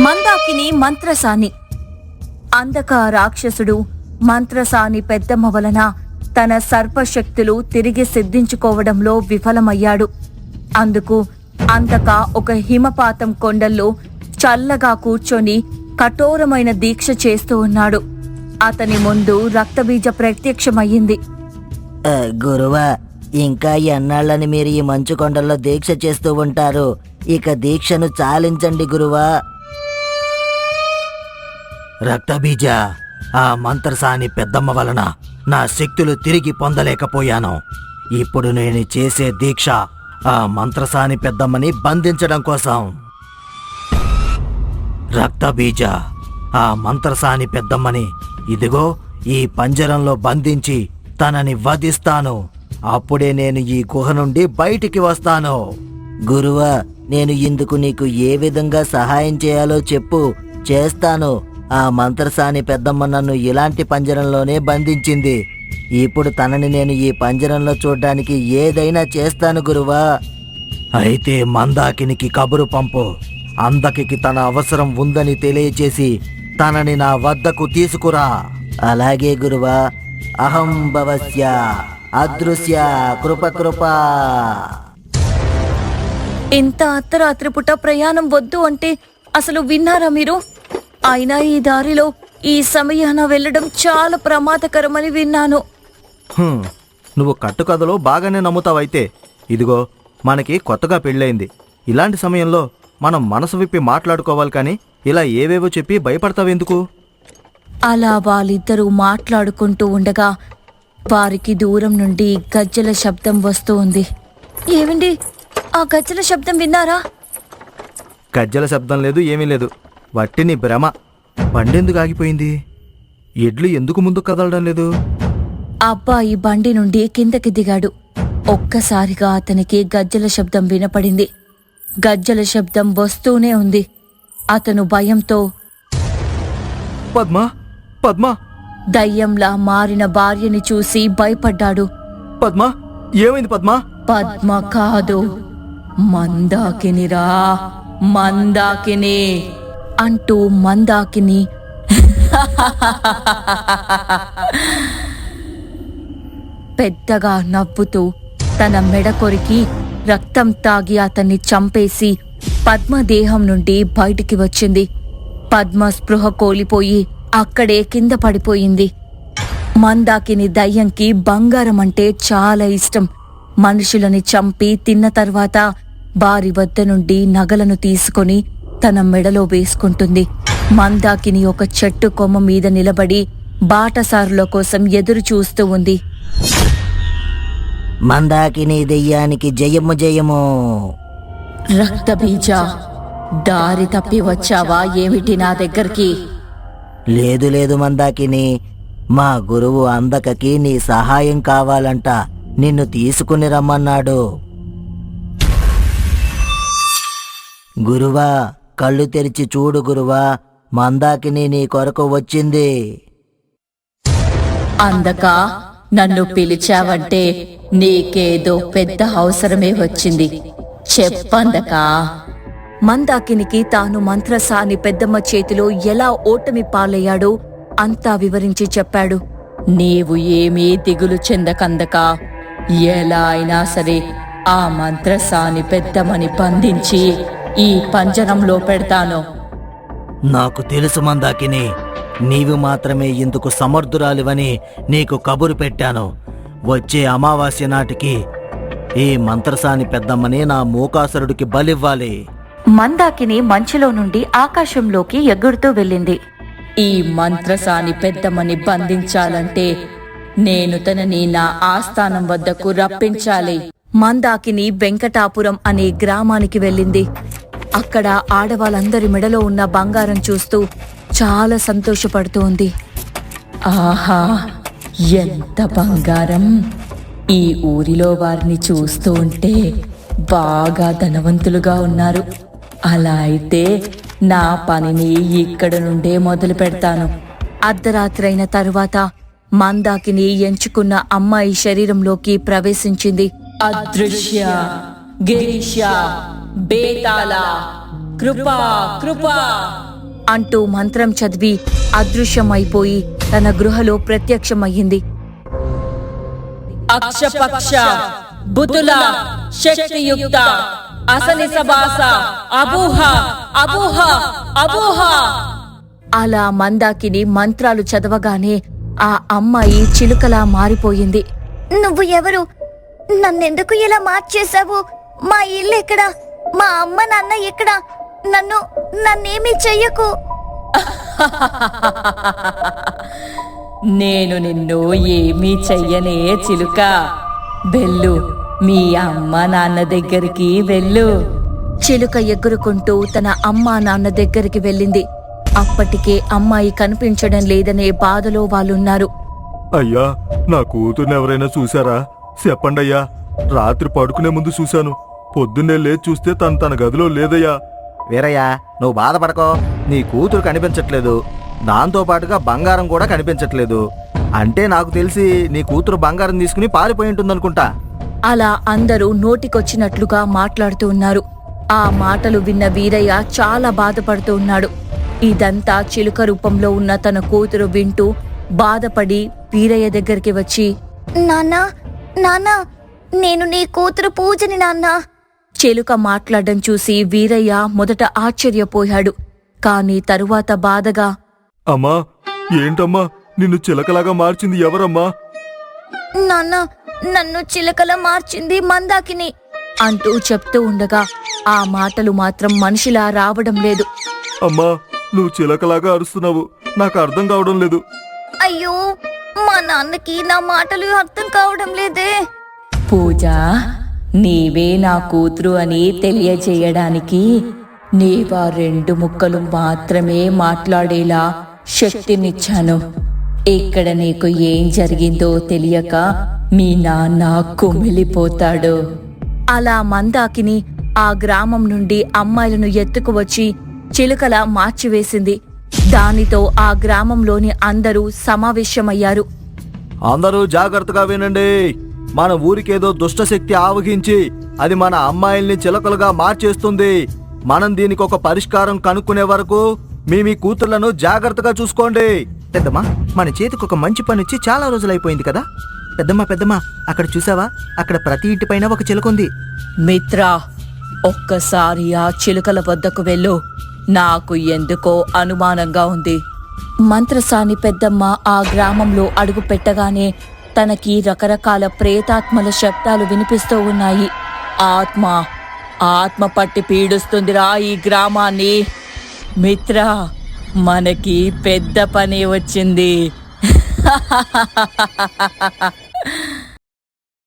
మందాకిని మంత్రసాని. అందక రాక్షసుడు మంత్రసాని పెద్దమ్మ వలన తన సర్పశక్తులు తిరిగి సిద్ధించుకోవడంలో విఫలమయ్యాడు. అందుకు అందక ఒక హిమపాతం కొండల్లో చల్లగా కూర్చొని కఠోరమైన దీక్ష చేస్తూ ఉన్నాడు. అతని ముందు రక్తబీజ ప్రత్యక్షమయ్యింది. గురువా, ఇంకా ఎన్నాళ్ళని మీరు ఈ మంచు కొండల్లో దీక్ష చేస్తూ ఉంటారు? ఇక దీక్షను చాలించండి గురువా. రక్తబీజ, ఆ మంత్రసాని పెద్దమ్మ వలన నా శక్తులు తిరిగి పొందలేకపోయాను. ఇప్పుడు నేను చేసే దీక్ష ఆ మంత్రసాని పెద్దమ్మని బంధించడం కోసం. రక్తబీజ, ఆ మంత్రసాని పెద్దమ్మని ఇదిగో ఈ పంజరంలో బంధించి తనని వధిస్తాను. అప్పుడే నేను ఈ గుహ నుండి బయటికి వస్తాను. గురువా, నేను ఇందుకు నీకు ఏ విధంగా సహాయం చేయాలో చెప్పు, చేస్తాను. ఆ మంత్రసాని పెద్దమ్మ నన్ను ఇలాంటి పంజరంలోనే బంధించింది. ఇప్పుడు తనని నేను ఈ పంజరంలో చూడ్డానికి ఏదైనా చేస్తాను గురువా. అయితే మందాకినికి కబురు పంపు. అందకికి తన అవసరం ఉందని తెలియచేసి తనని నా వద్దకు తీసుకురా. అలాగే గురువా. అహం భవస్య అదృశ్య కృపకృపా. ఇంత అర్ధరాత్రి పూట ప్రయాణం వద్దు అంటే అసలు విన్నారా మీరు? అయినా ఈ దారిలో ఈ సమయాన వెళ్ళడం చాలా ప్రమాదకరమని విన్నాను. నువ్వు కట్టుకథలో బాగానే నమ్ముతావైతే. ఇదిగో, మనకి కొత్తగా పెళ్ళయింది. ఇలాంటి సమయంలో మనం మనసు విప్పి మాట్లాడుకోవాలి, కానీ ఇలా ఏవేవో చెప్పి భయపడతావెందుకు? అలా వాళ్ళిద్దరూ మాట్లాడుకుంటూ ఉండగా వారికి దూరం నుండి గజ్జల శబ్దం వస్తూ ఉంది. ఏమండి, ఆ గజ్జల శబ్దం విన్నారా? గజ్జల శబ్దం లేదు, ఏమీ లేదు. వట్టిని భ్రమ. బండెందుకు ఆగిపోయింది? ఎడ్లు ఎందుకు ముందుకు కదలడం లేదు? అబ్బాయి బండి నుండి కిందకి దిగాడు. ఒక్కసారిగా అతనికి గజ్జల శబ్దం వినపడింది. గజ్జల శబ్దం వస్తూనే ఉంది. అతను భయంతో పద్మా, పద్మా, దయ్యంలా మారిన భార్యని చూసి భయపడ్డాడు. పద్మా, ఏమైంది పద్మా? పద్మ కాదు, మందాకినిరా, మందాకిని అంటూ మందాకిని పెద్దగా నవ్వుతూ తన మెడ కొరికి రక్తం తాగి అతన్ని చంపేసి పద్మ దేహం నుండి బయటికి వచ్చింది. పద్మ స్పృహ కోల్పోయి అక్కడే కింద పడిపోయింది. మందాకిని దయ్యంకి బంగారం అంటే చాలా ఇష్టం. మనుషులని చంపి తిన్న తర్వాత వారి వద్ద నుండి నగలను తీసుకొని తన మెడలో వేసుకుంటుంది. మందాకిని ఒక చెట్టు కొమ్మ మీద నిలబడి బాటసారుల కోసం ఎదురు చూస్తూ ఉంది. మందాకిని దెయ్యానికి జయము జయము. రక్తబీజ, దారి తప్పి వచ్చావా ఏమిటి నా దగ్గరికి? లేదు లేదు మందాకిని, మా గురువు అందకకి నీ సహాయం కావాలంట. నిన్ను తీసుకుని రమ్మన్నాడు. గురువా, కళ్ళు తెరిచి చూడు గురువా, మందాకిని నీ కొరకు వచ్చింది. అందక, నన్ను పిలిచావంటే నీకేదో పెద్ద అవసరమే వచ్చింది. చెప్పందకా. మందాకినికి తాను మంత్రసాని పెద్దమ్మ చేతిలో ఎలా ఓటమి పాలయ్యాడో అంతా వివరించి చెప్పాడు. నీవు ఏమీ దిగులు చెందకందకా. ఎలా అయినా సరే ఆ మంత్రసాని పెద్దమ్మని బంధించి ఈ పంజరంలో పెడతాను. నాకు తెలుసు మందాకిని, నీవు మాత్రమే ఇందుకు సమర్థురాలివని నీకు కబురు పెట్టాను. వచ్చే అమావాస్య నాటికి ఈ మంత్రసాని పెద్దమ్మని నా మూకాసురుడికి బలివ్వాలి. మందాకిని మంచులో నుండి ఆకాశంలోకి ఎగురుతూ వెళ్ళింది. ఈ మంత్రసాని పెద్దమ్మని బంధించాలంటే నేను తనని నా ఆస్థానం వద్దకు రప్పించాలి. మందాకిని వెంకటాపురం అనే గ్రామానికి వెళ్ళింది. అక్కడ ఆడవాళ్ళందరి మెడలో ఉన్న బంగారం చూస్తూ చాలా సంతోషపడుతూ ఉంది. ఆహా, ఎంత బంగారం! ఈ ఊరిలో వారిని చూస్తూ ఉంటే బాగా ధనవంతులుగా ఉన్నారు. అలా అయితే నా పనిని ఇక్కడ నుండే మొదలు పెడతాను. అర్ధరాత్రైన తరువాత మందాకిని ఎంచుకున్న అమ్మాయి శరీరంలోకి ప్రవేశించింది. అదృశ్య, గిరీశ, బేతాళ, కృపా కృపా అంటూ మంత్రం చదివి అదృశ్యమైపోయి తన గృహలో ప్రత్యక్షమయ్యింది. అక్షపక్ష బుతుల శక్తియుక్త అసనిసబాస అబూహ అబూహ అబూహ. అలా మందాకిని మంత్రాలు చదవగానే ఆ అమ్మాయి చిలుకలా మారిపోయింది. నువ్వు ఎవరు? నన్నెందుకు ఇలా మార్చేశావు? మా ఇల్లు ఎక్కడా? మా అమ్మ నాన్న ఎక్కడా? నన్నేమీ చెయ్యకు. నేను నిన్ను ఏమీ చెయ్యనే చిలుక. వెళ్ళు, మీ అమ్మ నాన్న దగ్గరికి వెళ్ళు. చిలుక ఎగురుకుంటూ తన అమ్మా నాన్న దగ్గరికి వెళ్ళింది. అప్పటికే అమ్మాయి కనిపించడం లేదనే బాధలో వాళ్ళున్నారు. అయ్యా, నా కూతుర్ని ఎవరైనా చూశారా? చెప్పండి అయ్యా. రాత్రి పడుకునే ముందు చూశాను. పొద్దున్నే లేచి చూస్తే తన గదిలో లేదయ్యా. వీరయ్యా, నువ్వు బాధపడకో. నీ కూతురు కనిపించట్లేదు, దాంతో పాటుగా బంగారం కూడా కనిపించట్లేదు. అంటే నాకు తెలిసి నీ కూతురు బంగారం తీసుకుని పారిపోయి ఉంటుందనుకుంటా. అలా అందరూ నోటికొచ్చినట్లుగా మాట్లాడుతూ ఉన్నారు. ఆ మాటలు విన్న వీరయ్య చాలా బాధపడుతూ ఉన్నాడు. ఇదంతా చిలుక రూపంలో ఉన్న తన కూతురు వింటూ బాధపడి వీరయ్య దగ్గరికి వచ్చి, నాన్నా, నేను నీ కూతురు పూజని నాన్నా. చిలుక మాట్లాడడం చూసి వీరయ్య మొదట ఆశ్చర్యపోయాడు. కాని తరువాత బాధగా, అమ్మా, ఏంటమ్మా నిన్ను చిలకలాగా మార్చింది ఎవరమ్మా? నాన్న, నన్ను చిలకలా మార్చింది మందాకిని అంటూ చెప్తూ ఉండగా ఆ మాటలు మాత్రం మనిషిలా రావడం లేదు. అమ్మా, నువ్వు చిలకలాగా అరుస్తున్నావు, నాకు అర్థం కావడం లేదు. అయ్యో, మా నాన్నకి నా మాటలు అర్థం కావడం లేదే. పూజ, నీవే నా కూతురు అని తెలియజేయడానికి నీవా 2 ముక్కలు మాత్రమే మాట్లాడేలా శక్తినిచ్చాను. ఇక్కడ నీకు ఏం జరిగిందో తెలియక మీ నాన్న కుమిలిపోతాడు. అలా మందాకిని ఆ గ్రామం నుండి అమ్మాయిలను ఎత్తుకువచ్చి చిలుకలా మార్చివేసింది. దానితో ఆ గ్రామంలోని అందరూ సమావేశమయ్యారు. అందరూ జాగ్రత్తగా వినండి. మన ఊరికేదో దుష్టశక్తి ఆవహించి అది మన అమ్మాయిల్ని చిలకలుగా మార్చేస్తుంది. మనం దీనికి ఒక పరిష్కారం కనుక్కునే వరకు మీ కూతుర్లను జాగ్రత్తగా చూసుకోండి. పెద్దమ్మా, మన చేతికి ఒక మంచి పని వచ్చి చాలా రోజులైపోయింది కదా. పెద్దమ్మా, అక్కడ చూసావా? అక్కడ ప్రతి ఇంటిపైన ఒక చిలుకుంది. మిత్రా, ఒక్కసారి ఆ చిలుకల వద్దకు వెళ్ళు. నాకు ఎందుకో అనుమానంగా ఉంది. మంత్రసాని పెద్దమ్మ ఆ గ్రామంలో అడుగు పెట్టగానే తనకి రకరకాల ప్రేతాత్మల శబ్దాలు వినిపిస్తూ ఉన్నాయి. ఆత్మ పట్టి పీడుస్తుందిరా ఈ గ్రామాన్ని. మిత్రా, మనకి పెద్ద పని వచ్చింది.